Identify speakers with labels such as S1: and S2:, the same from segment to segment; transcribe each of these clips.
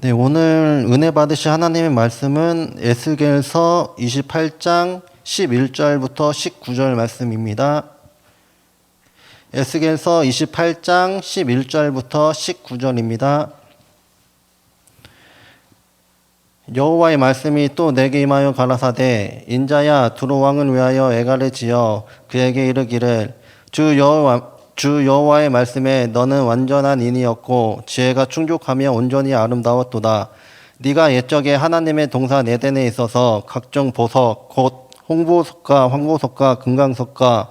S1: 네, 오늘 은혜 받으실 하나님의 말씀은 에스겔서 28장 11절부터 19절 말씀입니다. 에스겔서 28장 11절부터 19절입니다. 여호와의 말씀이 또 내게 임하여 가라사대 인자야 두로 왕을 위하여 애가를 지어 그에게 이르기를 주 여호와의 말씀에 너는 완전한 인이었고 지혜가 충족하며 온전히 아름다웠도다. 네가 옛적에 하나님의 동산 에덴에 있어서 각종 보석 곧 홍보석과 황보석과 금강석과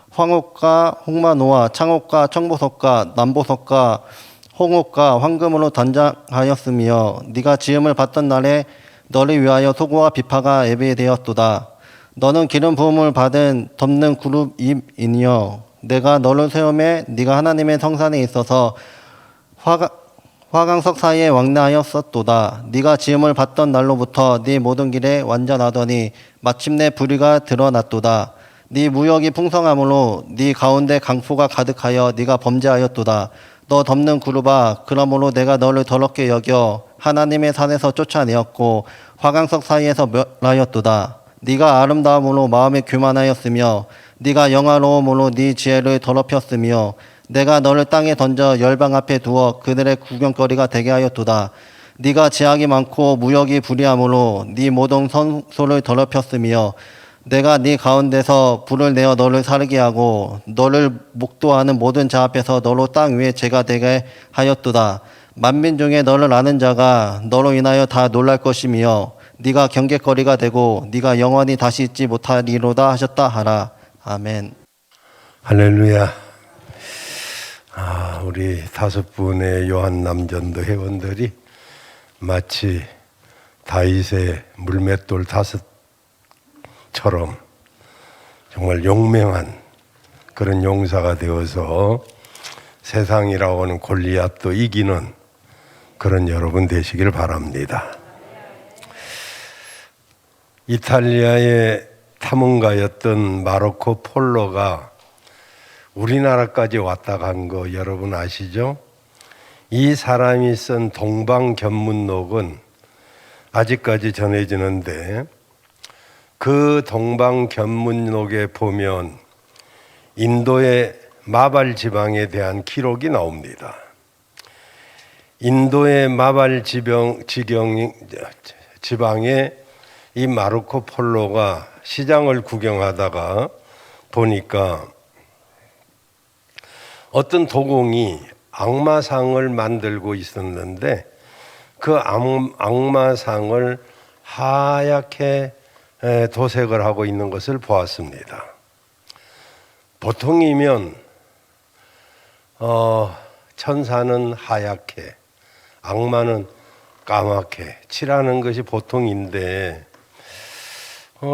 S1: 황옥과 홍마노와 창옥과 청보석과 남보석과 홍옥과 황금으로 단장하였으며 네가 지음을 받던 날에 너를 위하여 소고와 비파가 예배되었도다. 너는 기름 부음을 받은 덮는 그룹이니여 내가 너를 세움에 네가 하나님의 성산에 있어서 화강석 사이에 왕래하였었도다. 네가 지음을 받던 날로부터 네 모든 길에 완전하더니 마침내 불의가 드러났도다. 네 무역이 풍성함으로 네 가운데 강포가 가득하여 네가 범죄하였도다. 너 덮는 그룹아, 그러므로 내가 너를 더럽게 여겨 하나님의 산에서 쫓아내었고 화강석 사이에서 멸하였도다. 네가 아름다움으로 마음에 교만하였으며 네가 영화로움으로 네 지혜를 더럽혔으며 내가 너를 땅에 던져 열방 앞에 두어 그들의 구경거리가 되게 하였도다. 네가 제약이 많고 무역이 불의함으로 네 모든 성소를 더럽혔으며 내가 네 가운데서 불을 내어 너를 사르게 하고 너를 목도하는 모든 자 앞에서 너로 땅 위에 죄가 되게 하였도다. 만민 중에 너를 아는 자가 너로 인하여 다 놀랄 것이며 네가 경계거리가 되고 네가 영원히 다시 있지 못하리로다 하셨다 하라. 아멘.
S2: 할렐루야. 우리 5분의 요한 남전도 회원들이 마치 다윗의 물맷돌 5처럼 정말 용맹한 그런 용사가 되어서 세상이라고 하는 골리앗도 이기는 그런 여러분 되시길 바랍니다. 이탈리아의 탐험가였던 마르코 폴로가 우리나라까지 왔다 간 거 여러분 아시죠? 이 사람이 쓴 동방견문록은 아직까지 전해지는데 그 동방견문록에 보면 인도의 마발 지방에 대한 기록이 나옵니다. 인도의 마발 지방에 이 마르코 폴로가 시장을 구경하다가 보니까 어떤 도공이 악마상을 만들고 있었는데 그 악마상을 하얗게 도색을 하고 있는 것을 보았습니다. 보통이면 천사는 하얗게 악마는 까맣게 칠하는 것이 보통인데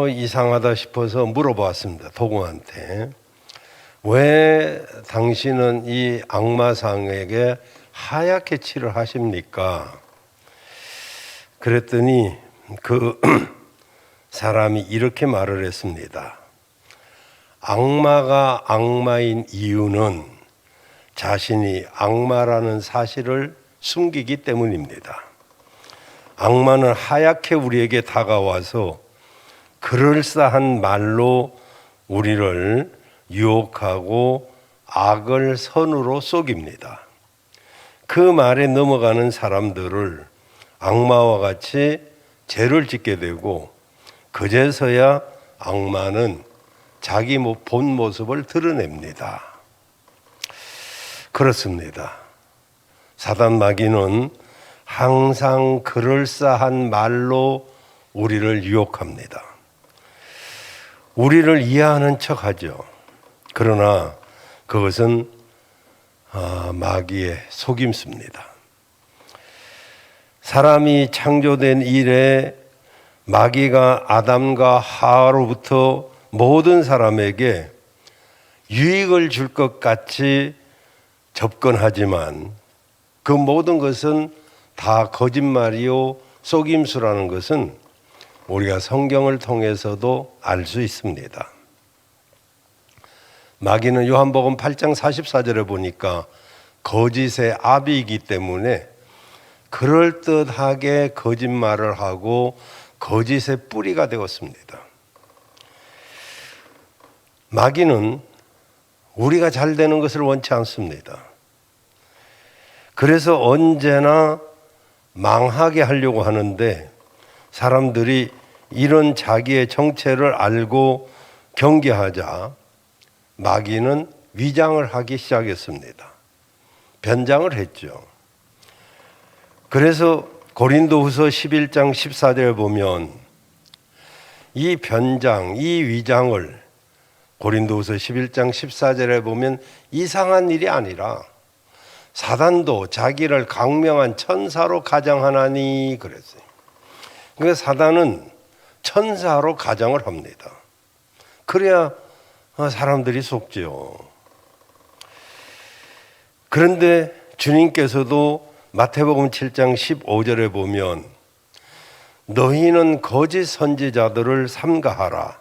S2: 이상하다 싶어서 물어봤습니다. 도공한테. 왜 당신은 이 악마상에게 하얗게 칠을 하십니까? 그랬더니 그 사람이 이렇게 말을 했습니다. 악마가 악마인 이유는 자신이 악마라는 사실을 숨기기 때문입니다. 악마는 하얗게 우리에게 다가와서 그럴싸한 말로 우리를 유혹하고 악을 선으로 속입니다. 그 말에 넘어가는 사람들을 악마와 같이 죄를 짓게 되고 그제서야 악마는 자기 본 모습을 드러냅니다. 그렇습니다. 사단 마귀는 항상 그럴싸한 말로 우리를 유혹합니다. 우리를 이해하는 척하죠. 그러나 그것은 마귀의 속임수입니다. 사람이 창조된 이래 마귀가 아담과 하와로부터 모든 사람에게 유익을 줄 것 같이 접근하지만 그 모든 것은 다 거짓말이요 속임수라는 것은 우리가 성경을 통해서도 알 수 있습니다. 마귀는 요한복음 8장 44절에 보니까 거짓의 아비이기 때문에 그럴듯하게 거짓말을 하고 거짓의 뿌리가 되었습니다. 마귀는 우리가 잘 되는 것을 원치 않습니다. 그래서 언제나 망하게 하려고 하는데, 사람들이 이런 자기의 정체를 알고 경계하자 마귀는 위장을 하기 시작했습니다. 변장을 했죠. 그래서 고린도후서 11장 14절에 보면 이 변장, 이 위장을 고린도후서 11장 14절에 보면 이상한 일이 아니라 사단도 자기를 강명한 천사로 가장하나니 그랬어요. 그러니까 사단은 천사로 가장을 합니다. 그래야 사람들이 속지요. 그런데 주님께서도 마태복음 7장 15절에 보면 너희는 거짓 선지자들을 삼가하라.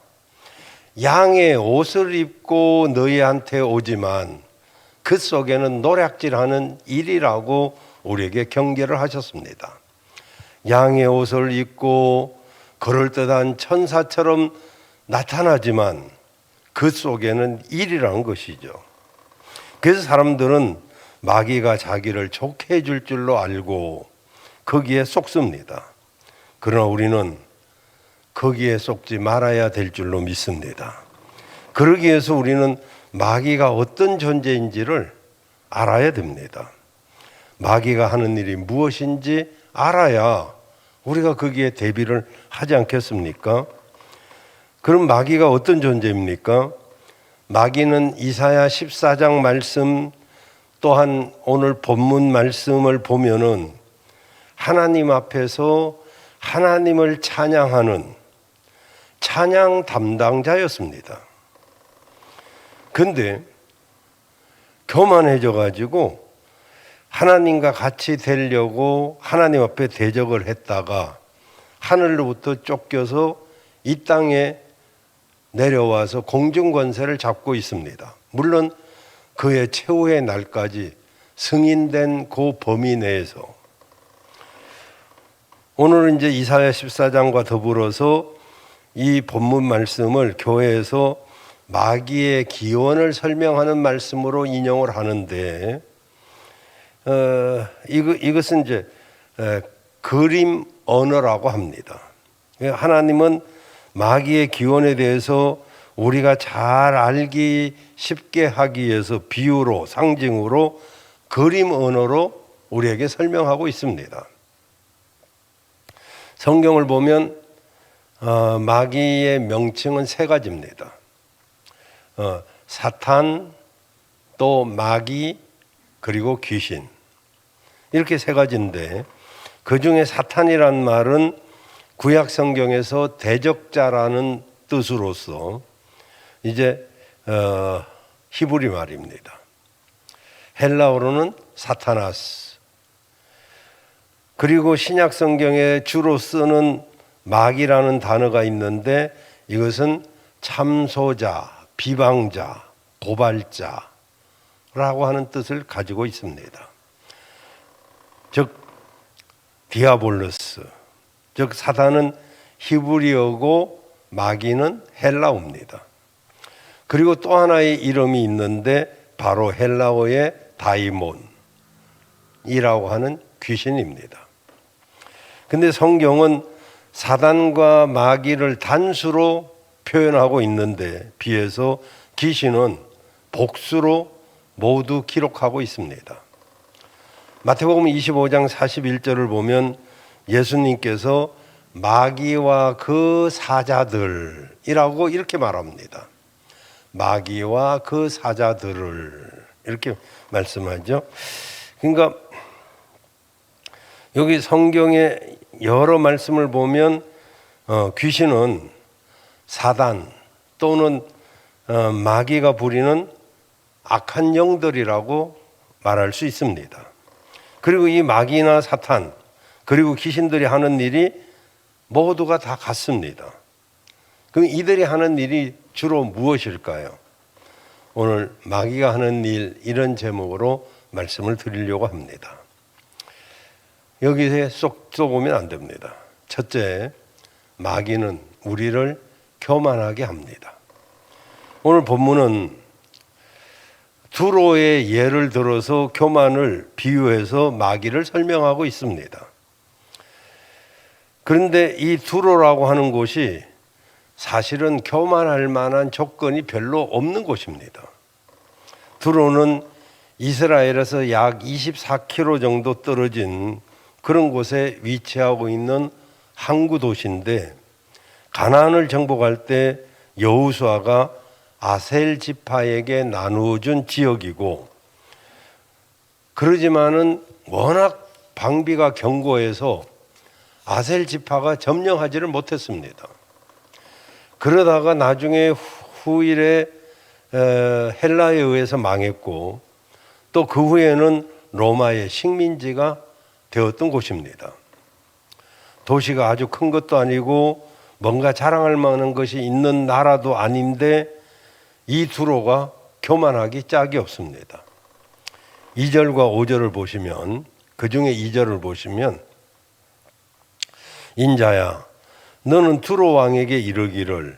S2: 양의 옷을 입고 너희한테 오지만 그 속에는 노략질하는 일이라고 우리에게 경계를 하셨습니다. 양의 옷을 입고 그럴듯한 천사처럼 나타나지만 그 속에는 일이라는 것이죠. 그래서 사람들은 마귀가 자기를 좋게 해줄 줄로 알고 거기에 속습니다. 그러나 우리는 거기에 속지 말아야 될 줄로 믿습니다. 그러기 위해서 우리는 마귀가 어떤 존재인지를 알아야 됩니다. 마귀가 하는 일이 무엇인지 알아야 우리가 거기에 대비를 하지 않겠습니까? 그럼 마귀가 어떤 존재입니까? 마귀는 이사야 14장 말씀, 또한 오늘 본문 말씀을 보면은 하나님 앞에서 하나님을 찬양하는 찬양 담당자였습니다. 근데 교만해져 가지고 하나님과 같이 되려고 하나님 앞에 대적을 했다가 하늘로부터 쫓겨서 이 땅에 내려와서 공중권세를 잡고 있습니다. 물론 그의 최후의 날까지 승인된 그 범위 내에서 오늘은 이제 이사야 14장과 더불어서 이 본문 말씀을 교회에서 마귀의 기원을 설명하는 말씀으로 인용을 하는데 이것은 이제 그림 언어라고 합니다. 하나님은 마귀의 기원에 대해서 우리가 잘 알기 쉽게 하기 위해서 비유로, 상징으로, 그림 언어로 우리에게 설명하고 있습니다. 성경을 보면 마귀의 명칭은 세 가지입니다. 사탄, 또 마귀, 그리고 귀신, 이렇게 세 가지인데 그 중에 사탄이란 말은 구약 성경에서 대적자라는 뜻으로서 이제 히브리 말입니다. 헬라어로는 사타나스. 그리고 신약 성경에 주로 쓰는 마귀라는 단어가 있는데 이것은 참소자, 비방자, 고발자라고 하는 뜻을 가지고 있습니다. 즉 디아볼로스, 즉 사단은 히브리어고 마귀는 헬라어입니다. 그리고 또 하나의 이름이 있는데 바로 헬라어의 다이몬이라고 하는 귀신입니다. 근데 성경은 사단과 마귀를 단수로 표현하고 있는데 비해서 귀신은 복수로 모두 기록하고 있습니다. 마태복음 25장 41절을 보면 예수님께서 마귀와 그 사자들이라고 이렇게 말합니다. 마귀와 그 사자들을 이렇게 말씀하죠. 그러니까 여기 성경의 여러 말씀을 보면 귀신은 사단 또는 마귀가 부리는 악한 영들이라고 말할 수 있습니다. 그리고 이 마귀나 사탄 그리고 귀신들이 하는 일이 모두가 다 같습니다. 그럼 이들이 하는 일이 주로 무엇일까요? 오늘 마귀가 하는 일, 이런 제목으로 말씀을 드리려고 합니다. 여기에 쏙 쏘보면 안 됩니다. 첫째, 마귀는 우리를 교만하게 합니다. 오늘 본문은 두로의 예를 들어서 교만을 비유해서 마귀를 설명하고 있습니다. 그런데 이 두로라고 하는 곳이 사실은 교만할 만한 조건이 별로 없는 곳입니다. 두로는 이스라엘에서 약 24km 정도 떨어진 그런 곳에 위치하고 있는 항구 도시인데, 가나안을 정복할 때 여호수아가 아셀 지파에게 나누어준 지역이고, 그러지만은 워낙 방비가 견고해서 아셀 지파가 점령하지를 못했습니다. 그러다가 나중에 후일에 헬라에 의해서 망했고, 또 그 후에는 로마의 식민지가 되었던 곳입니다. 도시가 아주 큰 것도 아니고 뭔가 자랑할 만한 것이 있는 나라도 아닌데, 이 두로가 교만하기 짝이 없습니다. 2절과 5절을 보시면, 그 중에 2절을 보시면, 인자야 너는 두로 왕에게 이르기를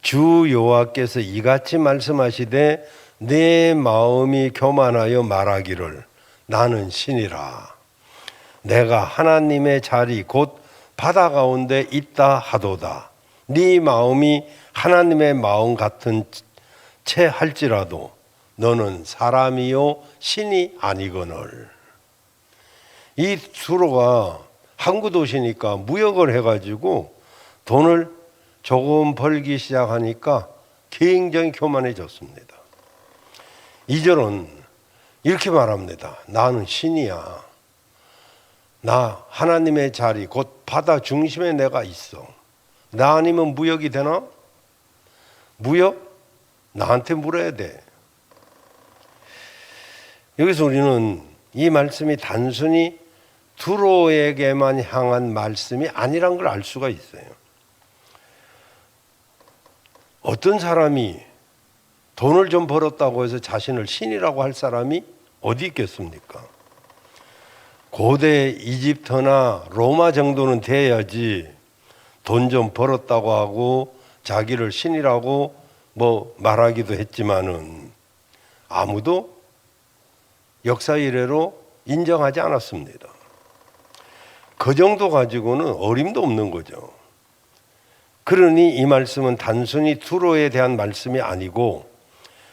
S2: 주 여호와께서 이같이 말씀하시되 내 마음이 교만하여 말하기를 나는 신이라. 내가 하나님의 자리 곧 바다 가운데 있다 하도다. 네 마음이 하나님의 마음 같은 채 할지라도 너는 사람이요 신이 아니거늘. 이 두로가 항구 도시니까 무역을 해가지고 돈을 조금 벌기 시작하니까 굉장히 교만해졌습니다. 2절은 이렇게 말합니다. 나는 신이야. 나 하나님의 자리 곧 바다 중심에 내가 있어. 나 아니면 무역이 되나? 무역? 나한테 물어야 돼. 여기서 우리는 이 말씀이 단순히 두로에게만 향한 말씀이 아니란 걸 알 수가 있어요. 어떤 사람이 돈을 좀 벌었다고 해서 자신을 신이라고 할 사람이 어디 있겠습니까? 고대 이집트나 로마 정도는 돼야지 돈 좀 벌었다고 하고 자기를 신이라고 뭐 말하기도 했지만은 아무도 역사 이래로 인정하지 않았습니다. 그 정도 가지고는 어림도 없는 거죠. 그러니 이 말씀은 단순히 두로에 대한 말씀이 아니고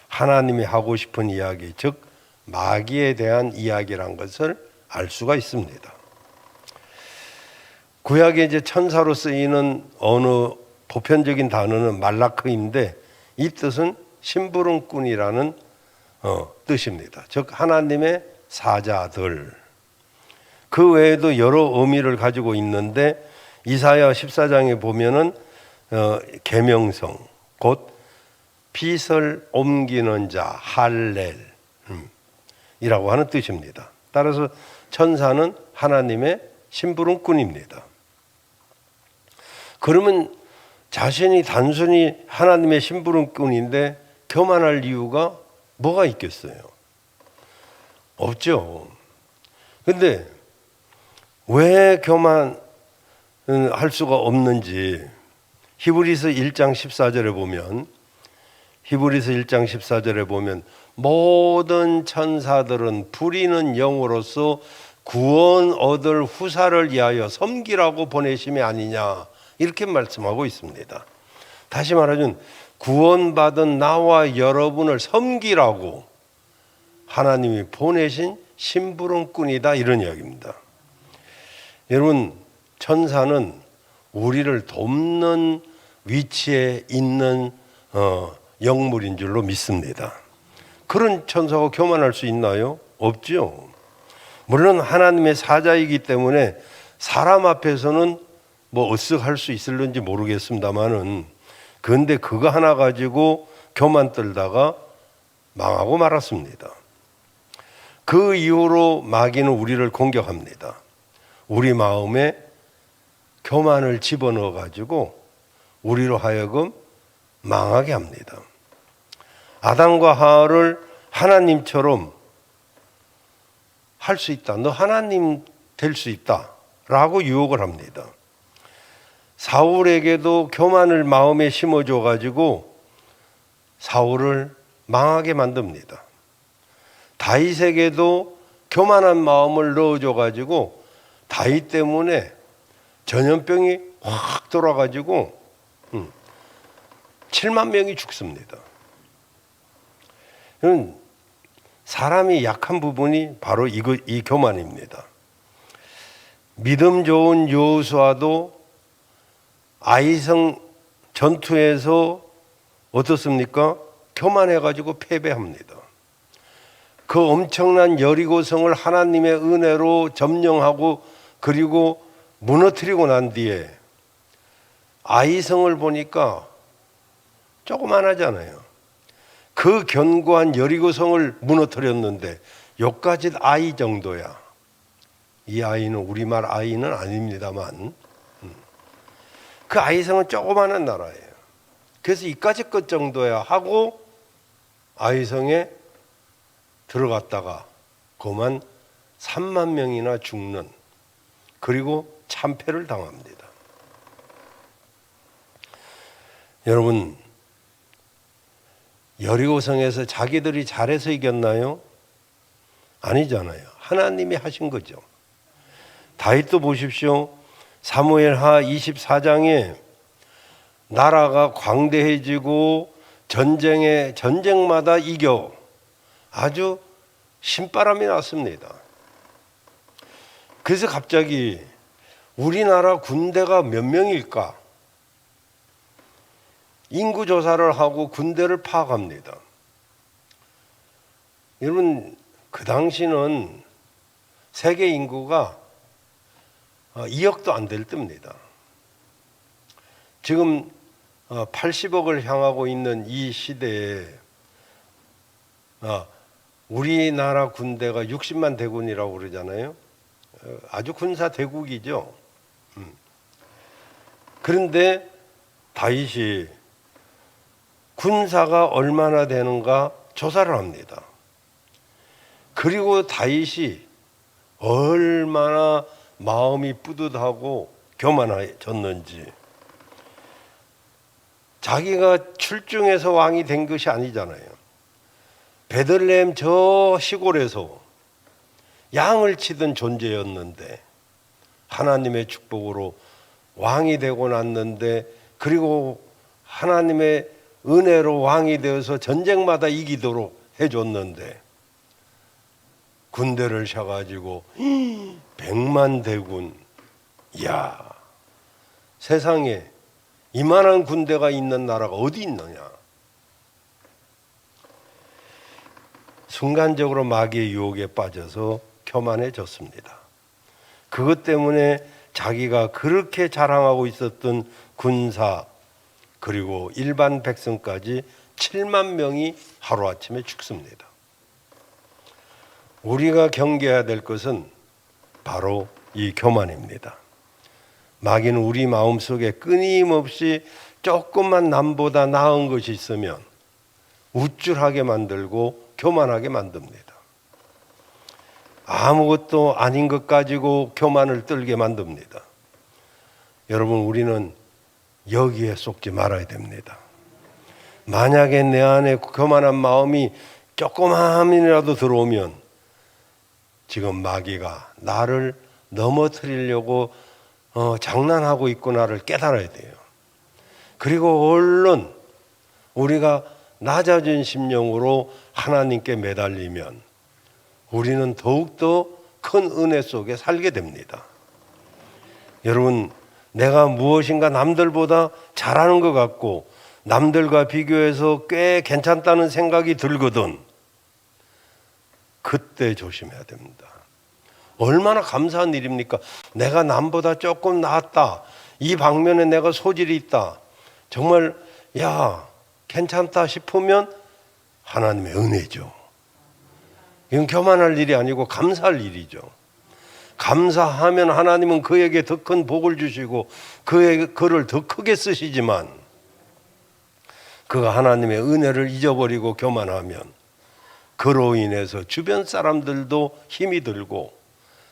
S2: 하나님이 하고 싶은 이야기, 즉 마귀에 대한 이야기란 것을 알 수가 있습니다. 구약에 이제 천사로 쓰이는 어느 보편적인 단어는 말라크인데, 이 뜻은 심부름꾼이라는 뜻입니다. 즉 하나님의 사자들. 그 외에도 여러 의미를 가지고 있는데, 이사야 14장에 보면은 계명성, 곧 빚을 옮기는 자, 할렐 이라고 하는 뜻입니다. 따라서 천사는 하나님의 심부름꾼입니다. 그러면 자신이 단순히 하나님의 심부름꾼인데 교만할 이유가 뭐가 있겠어요? 없죠. 근데 왜 교만할 수가 없는지 히브리서 1장 14절에 보면 모든 천사들은 부리는 영으로서 구원 얻을 후사를 위하여 섬기라고 보내심이 아니냐, 이렇게 말씀하고 있습니다. 다시 말하면 구원받은 나와 여러분을 섬기라고 하나님이 보내신 심부름꾼이다, 이런 이야기입니다. 여러분, 천사는 우리를 돕는 위치에 있는 영물인 줄로 믿습니다. 그런 천사가 교만할 수 있나요? 없죠. 물론 하나님의 사자이기 때문에 사람 앞에서는 뭐 으쓱할 수 있을는지 모르겠습니다만은, 그런데 그거 하나 가지고 교만 떨다가 망하고 말았습니다. 그 이후로 마귀는 우리를 공격합니다. 우리 마음에 교만을 집어넣어 가지고 우리로 하여금 망하게 합니다. 아담과 하와를 하나님처럼 할 수 있다. 너 하나님 될 수 있다라고 유혹을 합니다. 사울에게도 교만을 마음에 심어줘 가지고 사울을 망하게 만듭니다. 다윗에게도 교만한 마음을 넣어줘 가지고 다윗 때문에 전염병이 확 돌아가지고 7만 명이 죽습니다. 사람이 약한 부분이 바로 이 교만입니다. 믿음 좋은 여호수아도 아이성 전투에서 어떻습니까? 교만해가지고 패배합니다. 그 엄청난 여리고성을 하나님의 은혜로 점령하고 그리고 무너뜨리고 난 뒤에 아이성을 보니까 조그만하잖아요. 그 견고한 여리고성을 무너뜨렸는데 요까짓 아이 정도야. 이 아이는 우리말 아이는 아닙니다만 그 아이성은 조그마한 나라예요. 그래서 이까짓 것 정도야 하고 아이성에 들어갔다가 그만 3만 명이나 죽는 그리고 참패를 당합니다. 여러분 여리고성에서 자기들이 잘해서 이겼나요? 아니잖아요. 하나님이 하신 거죠. 다윗도 보십시오. 사무엘하 24장에 나라가 광대해지고 전쟁마다 이겨 아주 신바람이 났습니다. 그래서 갑자기 우리나라 군대가 몇 명일까? 인구 조사를 하고 군대를 파악합니다. 여러분 그 당시는 세계 인구가 2억도 안 될 때입니다. 지금 80억을 향하고 있는 이 시대에 우리나라 군대가 60만 대군이라고 그러잖아요. 아주 군사 대국이죠. 그런데 다윗이 군사가 얼마나 되는가 조사를 합니다. 그리고 다윗이 얼마나 마음이 뿌듯하고 교만해졌는지. 자기가 출중해서 왕이 된 것이 아니잖아요. 베들레헴 저 시골에서 양을 치던 존재였는데 하나님의 축복으로 왕이 되고 났는데 그리고 하나님의 은혜로 왕이 되어서 전쟁마다 이기도록 해줬는데 군대를 셔가지고 100만 대군. 이야, 세상에 이만한 군대가 있는 나라가 어디 있느냐. 순간적으로 마귀의 유혹에 빠져서 교만해졌습니다. 그것 때문에 자기가 그렇게 자랑하고 있었던 군사 그리고 일반 백성까지 7만 명이 하루아침에 죽습니다. 우리가 경계해야 될 것은 바로 이 교만입니다. 마귀는 우리 마음속에 끊임없이 조금만 남보다 나은 것이 있으면 우쭐하게 만들고 교만하게 만듭니다. 아무것도 아닌 것 가지고 교만을 떨게 만듭니다. 여러분 우리는 여기에 속지 말아야 됩니다. 만약에 내 안에 교만한 마음이 조그마함이라도 들어오면 지금 마귀가 나를 넘어뜨리려고 장난하고 있구나를 깨달아야 돼요. 그리고 얼른 우리가 낮아진 심령으로 하나님께 매달리면 우리는 더욱더 큰 은혜 속에 살게 됩니다. 여러분 내가 무엇인가 남들보다 잘하는 것 같고 남들과 비교해서 꽤 괜찮다는 생각이 들거든 그때 조심해야 됩니다. 얼마나 감사한 일입니까? 내가 남보다 조금 낫다. 이 방면에 내가 소질이 있다. 정말 괜찮다 싶으면 하나님의 은혜죠. 이건 교만할 일이 아니고 감사할 일이죠. 감사하면 하나님은 그에게 더 큰 복을 주시고 그를 더 크게 쓰시지만 그가 하나님의 은혜를 잊어버리고 교만하면 그로 인해서 주변 사람들도 힘이 들고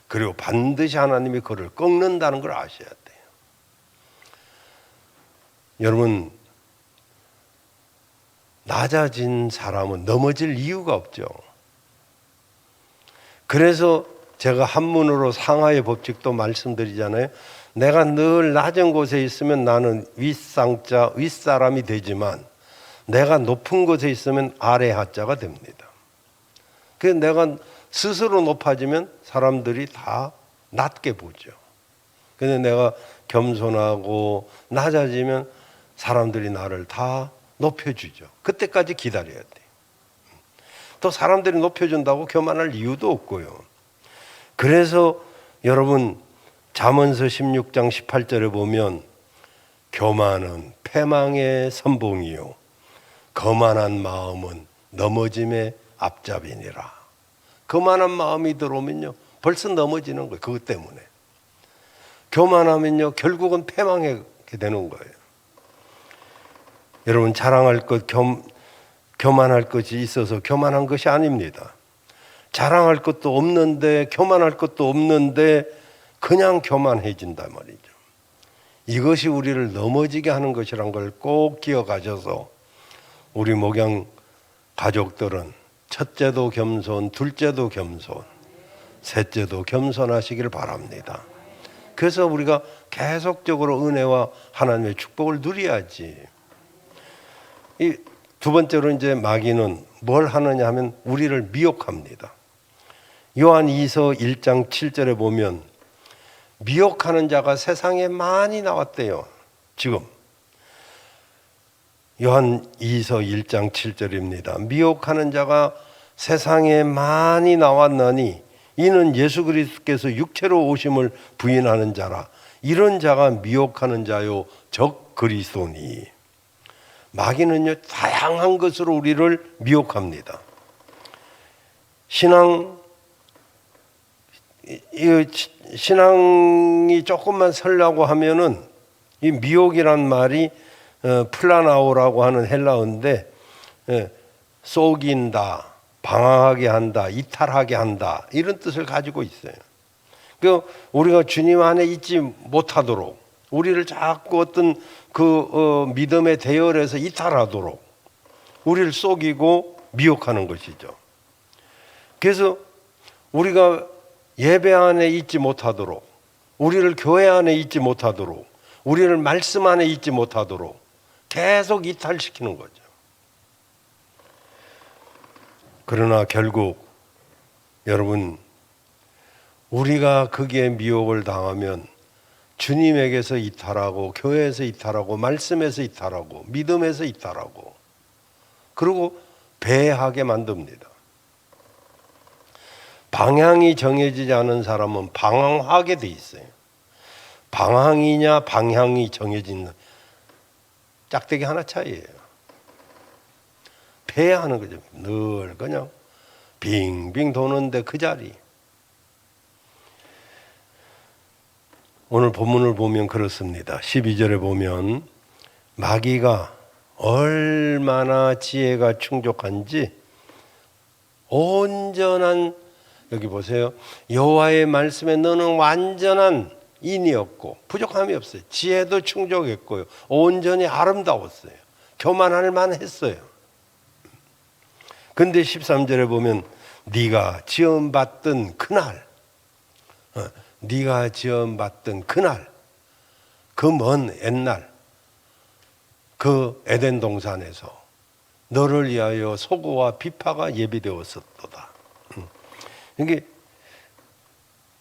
S2: 그리고 반드시 하나님이 그를 꺾는다는 걸 아셔야 돼요. 여러분, 낮아진 사람은 넘어질 이유가 없죠. 그래서 제가 한문으로 상하의 법칙도 말씀드리잖아요. 내가 늘 낮은 곳에 있으면 나는 윗상자, 윗사람이 되지만 내가 높은 곳에 있으면 아래 하자가 됩니다. 그래서 내가 스스로 높아지면 사람들이 다 낮게 보죠. 근데 내가 겸손하고 낮아지면 사람들이 나를 다 높여주죠. 그때까지 기다려야 돼요. 또 사람들이 높여준다고 교만할 이유도 없고요. 그래서 여러분 잠언서 16장 18절에 보면 교만은 패망의 선봉이요 거만한 마음은 넘어짐의 앞잡이니라. 거만한 마음이 들어오면요 벌써 넘어지는 거예요. 그것 때문에. 교만하면요 결국은 패망하게 되는 거예요. 여러분 자랑할 것, 교만할 것이 있어서 교만한 것이 아닙니다. 자랑할 것도 없는데 교만할 것도 없는데 그냥 교만해진단 말이죠. 이것이 우리를 넘어지게 하는 것이란 걸 꼭 기억하셔서 우리 목양 가족들은 첫째도 겸손, 둘째도 겸손, 셋째도 겸손하시길 바랍니다. 그래서 우리가 계속적으로 은혜와 하나님의 축복을 누려야지. 이 두 번째로 이제 마귀는 뭘 하느냐 하면 우리를 미혹합니다. 요한 2서 1장 7절에 보면 미혹하는 자가 세상에 많이 나왔대요. 지금 요한 2서 1장 7절입니다. 미혹하는 자가 세상에 많이 나왔나니 이는 예수 그리스도께서 육체로 오심을 부인하는 자라. 이런 자가 미혹하는 자요 적 그리스도니. 마귀는요 다양한 것으로 우리를 미혹합니다. 신앙이 조금만 설라고 하면은 이 미혹이란 말이 플라나오라고 하는 헬라어인데 속인다, 방황하게 한다, 이탈하게 한다 이런 뜻을 가지고 있어요. 그 우리가 주님 안에 있지 못하도록 우리를 자꾸 어떤 그 믿음의 대열에서 이탈하도록 우리를 속이고 미혹하는 것이죠. 그래서 우리가 예배 안에 있지 못하도록 우리를 교회 안에 있지 못하도록 우리를 말씀 안에 있지 못하도록 계속 이탈시키는 거죠. 그러나 결국 여러분 우리가 거기에 미혹을 당하면 주님에게서 이탈하고 교회에서 이탈하고 말씀에서 이탈하고 믿음에서 이탈하고 그리고 배회하게 만듭니다. 방향이 정해지지 않은 사람은 방황하게 돼 있어요. 방황이냐 방향이 정해진 짝대기 하나 차이예요. 배회하는 거죠. 늘 그냥 빙빙 도는데 그 자리. 오늘 본문을 보면 그렇습니다. 12절에 보면 마귀가 얼마나 지혜가 충족한지 온전한 여기 보세요. 여호와의 말씀에 너는 완전한 인이었고 부족함이 없어요. 지혜도 충족했고요. 온전히 아름다웠어요. 교만할 만했어요. 근데 13절에 보면 네가 지음받던 그날 네가 지음받던 그날 그 먼 옛날 그 에덴 동산에서 너를 위하여 소고와 비파가 예비되었었도다. 이게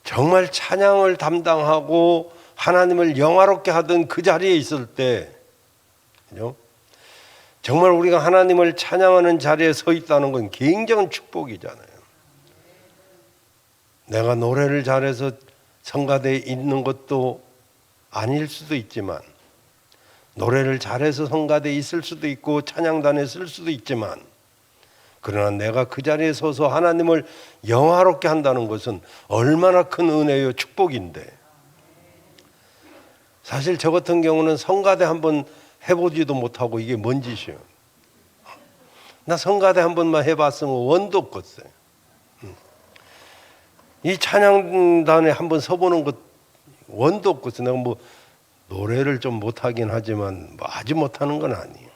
S2: 정말 찬양을 담당하고 하나님을 영화롭게 하던 그 자리에 있을 때 정말 우리가 하나님을 찬양하는 자리에 서 있다는 건 굉장한 축복이잖아요. 내가 노래를 잘해서 성가대에 있는 것도 아닐 수도 있지만 노래를 잘해서 성가대에 있을 수도 있고 찬양단에 쓸 수도 있지만 그러나 내가 그 자리에 서서 하나님을 영화롭게 한다는 것은 얼마나 큰 은혜요 축복인데 사실 저 같은 경우는 성가대 한번 해보지도 못하고 이게 뭔 짓이에요. 나 성가대 한 번만 해봤으면 원도 없겠어요. 이 찬양단에 한번 서보는 것 원도 없고서 내가 뭐 노래를 좀 못하긴 하지만 뭐 아주 못하는 건 아니에요.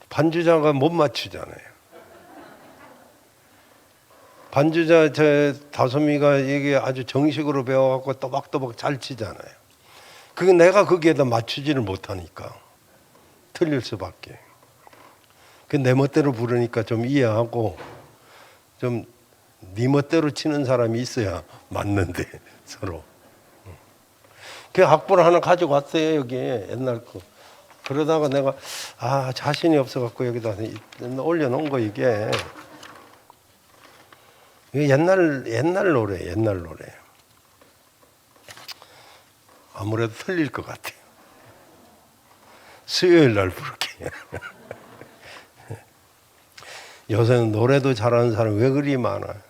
S2: 반주자가 못 맞추잖아요. 반주자 제 다솜이가 이게 아주 정식으로 배워갖고 또박또박 잘 치잖아요. 그게 내가 거기에다 맞추지를 못하니까 틀릴 수밖에. 그 내 멋대로 부르니까 좀 이해하고 좀 네 멋대로 치는 사람이 있어야 맞는데 서로. 그 악보를 하나 가지고 왔어요 여기에 옛날 거. 그러다가 내가 자신이 없어갖고 여기다 올려놓은 거 이게 옛날 노래. 아무래도 틀릴 것 같아요. 수요일 날 부를게요. 요새는 노래도 잘하는 사람 왜 그리 많아요?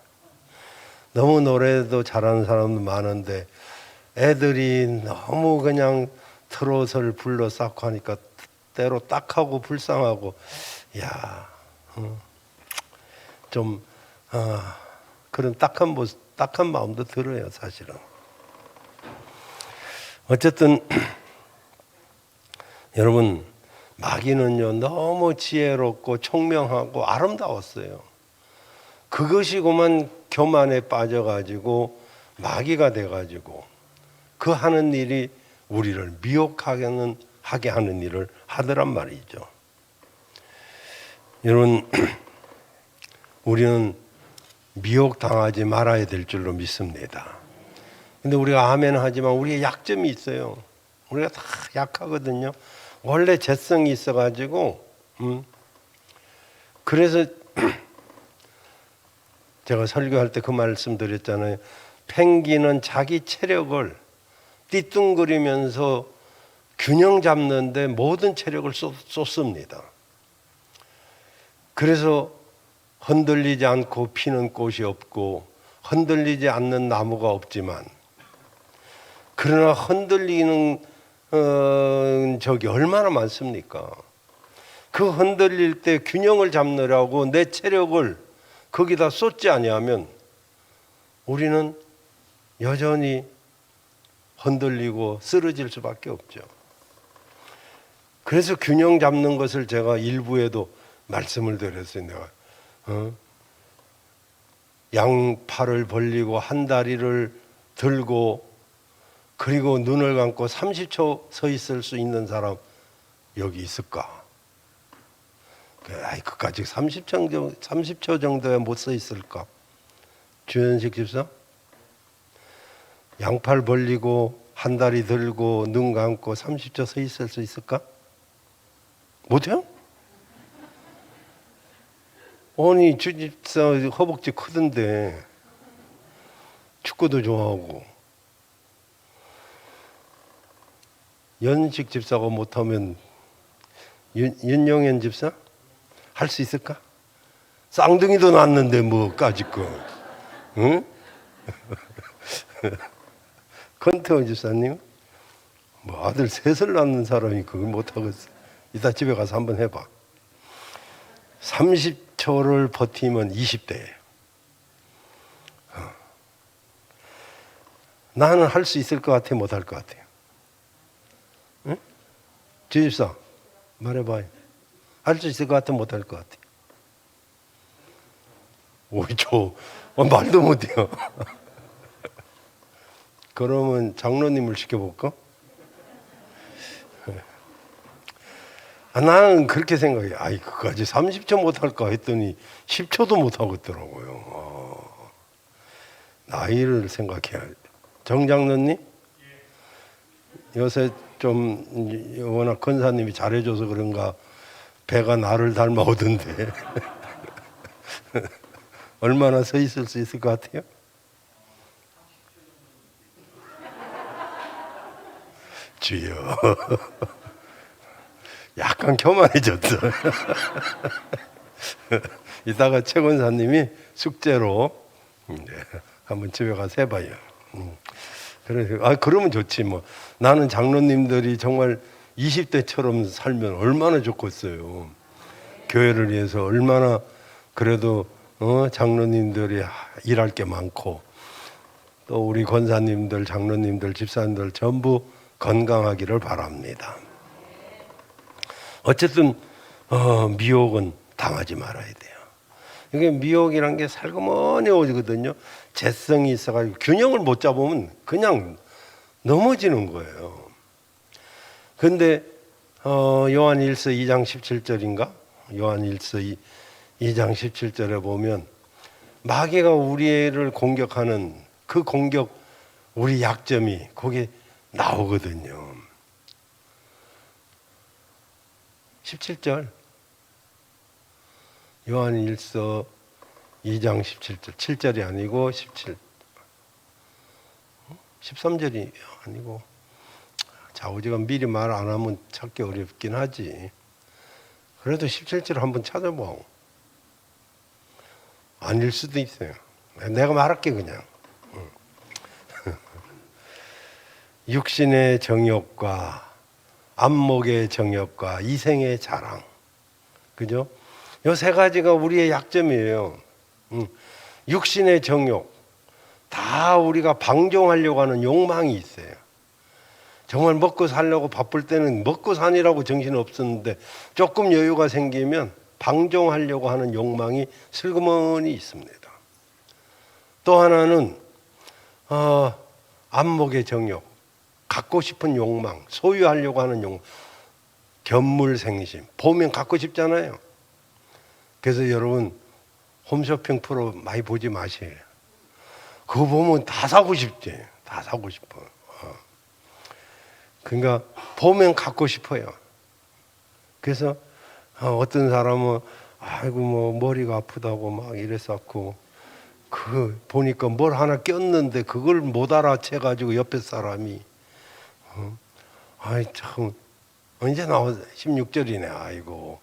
S2: 너무 노래도 잘하는 사람도 많은데 애들이 너무 그냥 트롯을 불러 쌓고 하니까 때로 딱하고 불쌍하고 좀 그런 딱한 마음도 들어요 사실은. 어쨌든 여러분 마귀는요 너무 지혜롭고 총명하고 아름다웠어요. 그것이 그만 교만에 빠져가지고 마귀가 돼가지고 그 하는 일이 우리를 미혹하게 하는 일을 하더란 말이죠. 여러분 우리는 미혹당하지 말아야 될 줄로 믿습니다. 근데 우리가 아멘 하지만 우리의 약점이 있어요. 우리가 다 약하거든요. 원래 재성이 있어가지고 그래서 제가 설교할 때 그 말씀 드렸잖아요. 펭귄은 자기 체력을 띠뚱거리면서 균형 잡는데 모든 체력을 쏟습니다. 그래서 흔들리지 않고 피는 꽃이 없고 흔들리지 않는 나무가 없지만 그러나 흔들리는 적이 얼마나 많습니까? 그 흔들릴 때 균형을 잡느라고 내 체력을 거기다 쏟지 아니하면 우리는 여전히 흔들리고 쓰러질 수밖에 없죠. 그래서 균형 잡는 것을 제가 일부에도 말씀을 드렸어요. 내가 양팔을 벌리고 한 다리를 들고 그리고 눈을 감고 30초 서 있을 수 있는 사람 여기 있을까? 그까지 30초 정도에 못 서 있을까? 주현식 집사? 양팔 벌리고 한 다리 들고 눈 감고 30초 서 있을 수 있을까? 못해요? 아니 주집사 허벅지 크던데 축구도 좋아하고 연식 집사가 못하면 윤영현 집사? 할 수 있을까? 쌍둥이도 낳았는데 뭐까짓 거 응? 컨태원 집사님 뭐 아들 셋을 낳는 사람이 그걸 못하겠어. 이따 집에 가서 한번 해봐. 30초를 버티면 20대예요. 나는 할 수 있을 것 같아, 못할 것 같아요? 응? 주집사 말해봐요. 할 수 있을 것 같아, 못할 것 같아? 오이 말도 못해요. 그러면 장로님을 시켜볼까? 나는 그렇게 생각해. 그까지 30초 못할까 했더니 10초도 못하겠더라고요. 나이를 생각해야 돼. 정 장로님? 요새 좀 워낙 권사님이 잘해줘서 그런가 배가 나를 닮아오던데 얼마나 서 있을 수 있을 것 같아요? 주여 약간 교만해졌어. 이따가 최 권사님이 숙제로 한번 집에 가서 해봐요. 그래서 그러면 좋지 뭐. 나는 장로님들이 정말 20대처럼 살면 얼마나 좋겠어요. 교회를 위해서 얼마나 그래도 장로님들이 일할 게 많고 또 우리 권사님들, 장로님들, 집사님들 전부 건강하기를 바랍니다. 어쨌든 미혹은 당하지 말아야 돼요. 이게 미혹이란 게 살그머니 오거든요. 재성이 있어가지고 균형을 못 잡으면 그냥 넘어지는 거예요. 근데 요한일서 2장 17절인가? 요한일서 2장 17절에 보면 마귀가 우리를 공격하는 그 공격, 우리 약점이 거기 나오거든요. 17절 요한일서 2장 17절 7절이 아니고 13절이 아니고 좌우지가 미리 말 안 하면 찾기 어렵긴 하지. 그래도 17절 한번 찾아봐. 아닐 수도 있어요. 내가 말할게 그냥. 육신의 정욕과 안목의 정욕과 이생의 자랑. 그죠? 이 세 가지가 우리의 약점이에요. 육신의 정욕. 다 우리가 방종하려고 하는 욕망이 있어요. 정말 먹고 살려고 바쁠 때는 먹고 사니라고 정신 없었는데 조금 여유가 생기면 방종하려고 하는 욕망이 슬그머니 있습니다. 또 하나는 안목의 정욕, 갖고 싶은 욕망, 소유하려고 하는 욕망, 견물생심, 보면 갖고 싶잖아요. 그래서 여러분 홈쇼핑 프로 많이 보지 마세요. 그거 보면 다 사고 싶지. 다 사고 싶어. 그러니까 보면 갖고 싶어요. 그래서 어떤 사람은 아이고 뭐 머리가 아프다고 막 이랬었고 그 보니까 뭘 하나 꼈는데 그걸 못 알아채 가지고 옆에 사람이 아이 참 언제 나와 16절이네. 아이고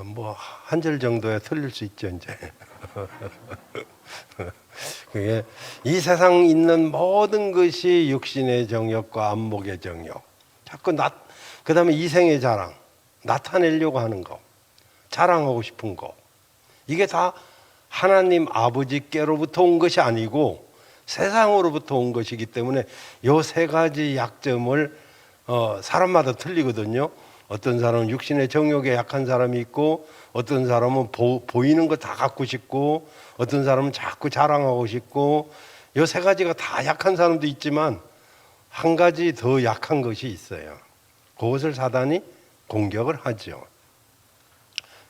S2: 뭐 한 절 정도야 틀릴 수 있죠 이제. 그게 이 세상 있는 모든 것이 육신의 정욕과 안목의 정욕. 자꾸 그다음에 이생의 자랑, 나타내려고 하는 거, 자랑하고 싶은 거. 이게 다 하나님 아버지께로부터 온 것이 아니고 세상으로부터 온 것이기 때문에 이 세 가지 약점을 사람마다 틀리거든요. 어떤 사람은 육신의 정욕에 약한 사람이 있고 어떤 사람은 보이는 거 다 갖고 싶고 어떤 사람은 자꾸 자랑하고 싶고 이 세 가지가 다 약한 사람도 있지만 한 가지 더 약한 것이 있어요. 그것을 사단이 공격을 하죠.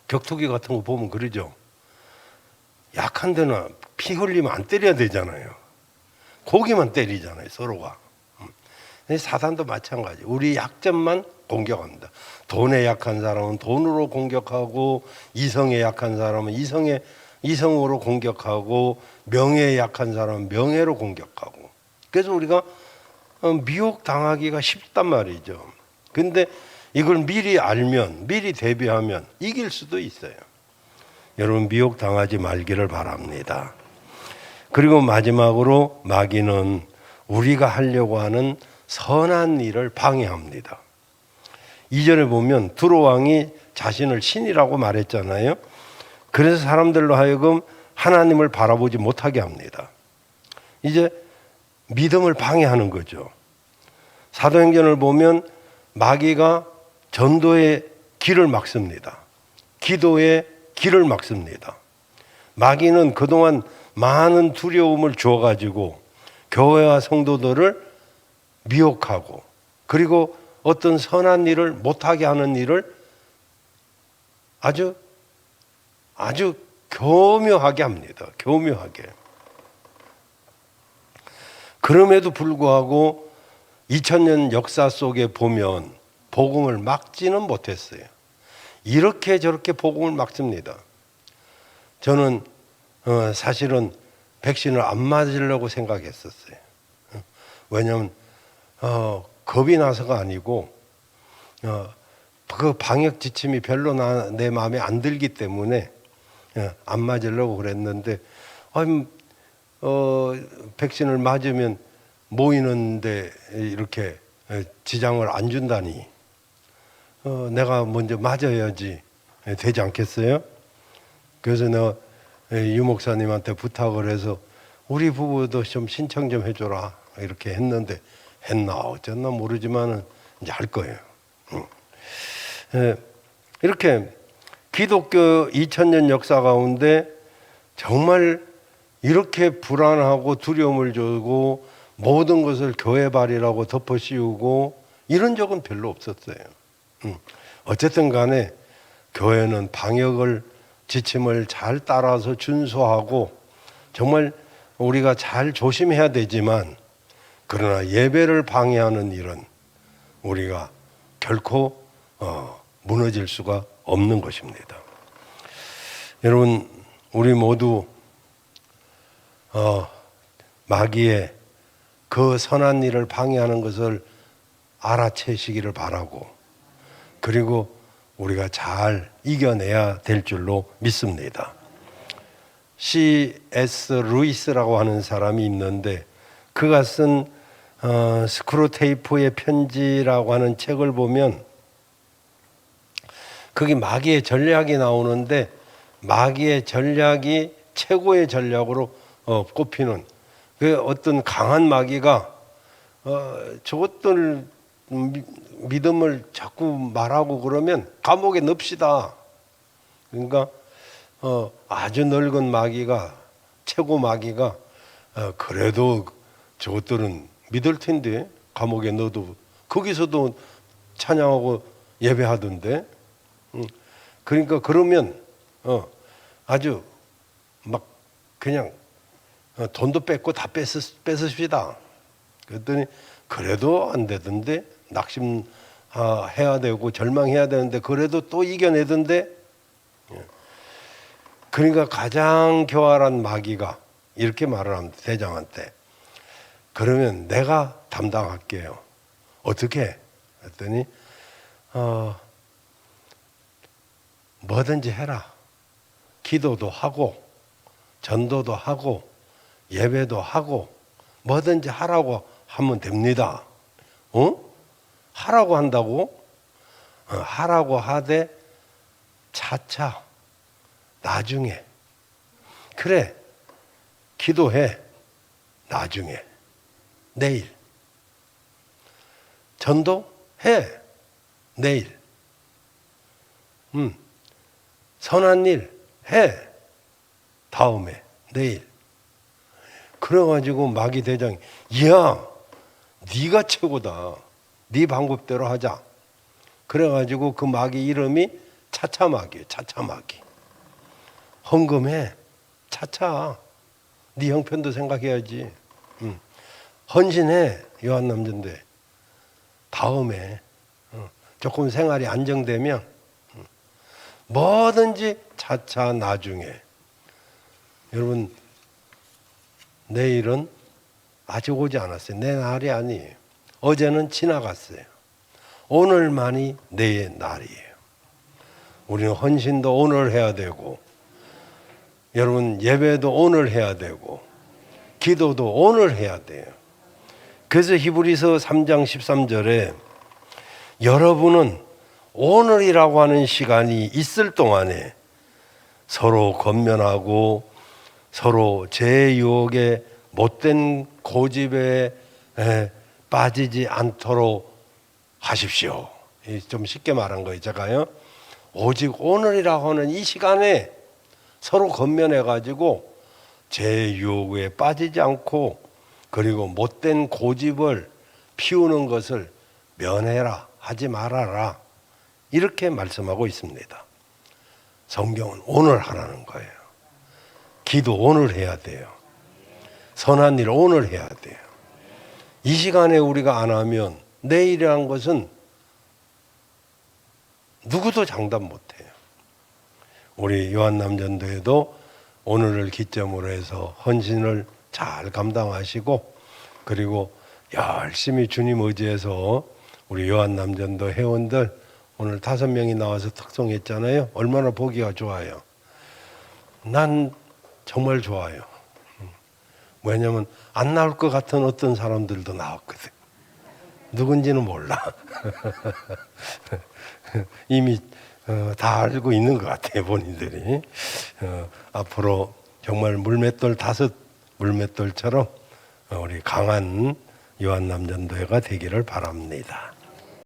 S2: 격투기 같은 거 보면 그러죠. 약한 데는 피 흘리면 안 때려야 되잖아요. 고기만 때리잖아요, 서로가. 사단도 마찬가지. 우리 약점만 공격합니다. 돈에 약한 사람은 돈으로 공격하고 이성에 약한 사람은 이성으로 공격하고 명예에 약한 사람은 명예로 공격하고. 그래서 우리가 미혹 당하기가 쉽단 말이죠. 근데 이걸 미리 알면 미리 대비하면 이길 수도 있어요. 여러분 미혹 당하지 말기를 바랍니다. 그리고 마지막으로 마귀는 우리가 하려고 하는 선한 일을 방해합니다. 2절에 보면 두로 왕이 자신을 신이라고 말했잖아요. 그래서 사람들로 하여금 하나님을 바라보지 못하게 합니다. 이제 믿음을 방해하는 거죠. 사도행전을 보면 마귀가 전도의 길을 막습니다. 기도의 길을 막습니다. 마귀는 그동안 많은 두려움을 주어가지고 교회와 성도들을 미혹하고 그리고 어떤 선한 일을 못하게 하는 일을 아주 교묘하게 합니다. 교묘하게. 그럼에도 불구하고 2000년 역사 속에 보면 복음을 막지는 못했어요. 이렇게 저렇게 복음을 막습니다. 저는 사실은 백신을 안 맞으려고 생각했었어요. 왜냐하면 겁이 나서가 아니고 그 방역 지침이 별로 내 마음에 안 들기 때문에 안 맞으려고 그랬는데 백신을 맞으면 모이는데 이렇게 지장을 안 준다니 내가 먼저 맞아야지 되지 않겠어요? 그래서 내가 유 목사님한테 부탁을 해서 우리 부부도 좀 신청 좀 해줘라 이렇게 했는데 했나 어쨌나 모르지만은 이제 할 거예요. 이렇게 기독교 2000년 역사 가운데 정말 이렇게 불안하고 두려움을 주고 모든 것을 교회 발이라고 덮어 씌우고 이런 적은 별로 없었어요. 어쨌든 간에 교회는 방역을 지침을 잘 따라서 준수하고 정말 우리가 잘 조심해야 되지만 그러나 예배를 방해하는 일은 우리가 결코 무너질 수가 없는 것입니다. 여러분 우리 모두 마귀의 그 선한 일을 방해하는 것을 알아채시기를 바라고 그리고 우리가 잘 이겨내야 될 줄로 믿습니다. C.S. 루이스라고 하는 사람이 있는데 그가 쓴 스크루테이프의 편지라고 하는 책을 보면 거기 마귀의 전략이 나오는데 마귀의 전략이 최고의 전략으로 꼽히는 그 어떤 강한 마귀가 저것들 믿음을 자꾸 말하고 그러면 감옥에 넣읍시다. 그러니까 아주 늙은 마귀가 최고 마귀가 그래도 저것들은 믿을 텐데 감옥에 넣어도 거기서도 찬양하고 예배하던데 그러니까 그러면 아주 막 그냥 돈도 뺏고 다 뺏으십시다. 그랬더니 그래도 안 되던데 낙심해야 되고 절망해야 되는데 그래도 또 이겨내던데 그러니까 가장 교활한 마귀가 이렇게 말을 합니다. 대장한테 그러면 내가 담당할게요. 어떻게? 그랬더니 뭐든지 해라. 기도도 하고 전도도 하고 예배도 하고 뭐든지 하라고 하면 됩니다. 하라고 한다고? 하라고 하되 차차 나중에 그래 기도해 나중에 내일 전도해 내일 선한 일 해 다음에 내일 그래가지고 마귀 대장이 야 네가 최고다 네 방법대로 하자 그래가지고 그 마귀 이름이 차차마귀예요. 차차마귀 헌금해 차차 네 형편도 생각해야지 헌신해 요한남전대 다음에 조금 생활이 안정되면 뭐든지 차차 나중에 여러분 내일은 아직 오지 않았어요. 내 날이 아니에요. 어제는 지나갔어요. 오늘만이 내 날이에요. 우리는 헌신도 오늘 해야 되고 여러분 예배도 오늘 해야 되고 기도도 오늘 해야 돼요. 그래서 히브리서 3장 13절에 여러분은 오늘이라고 하는 시간이 있을 동안에 서로 권면하고 서로 제 유혹에 못된 고집에 빠지지 않도록 하십시오. 좀 쉽게 말한 거예요. 제가요. 오직 오늘이라고 하는 이 시간에 서로 권면해가지고 제 유혹에 빠지지 않고 그리고 못된 고집을 피우는 것을 면해라 하지 말아라 이렇게 말씀하고 있습니다. 성경은 오늘 하라는 거예요. 기도 오늘 해야 돼요. 선한 일 오늘 해야 돼요. 이 시간에 우리가 안 하면 내일이라는 것은 누구도 장담 못해요. 우리 요한남전도에도 오늘을 기점으로 해서 헌신을 잘 감당하시고 그리고 열심히 주님 의지해서 우리 요한남전도 회원들 오늘 5명이 나와서 특송했잖아요. 얼마나 보기가 좋아요. 난 정말 좋아요. 왜냐하면 안 나올 것 같은 어떤 사람들도 나왔거든. 누군지는 몰라. 이미 다 알고 있는 것 같아요, 본인들이. 앞으로 정말 물맷돌 5 물맷돌처럼 우리 강한 요한남전도회가 되기를 바랍니다.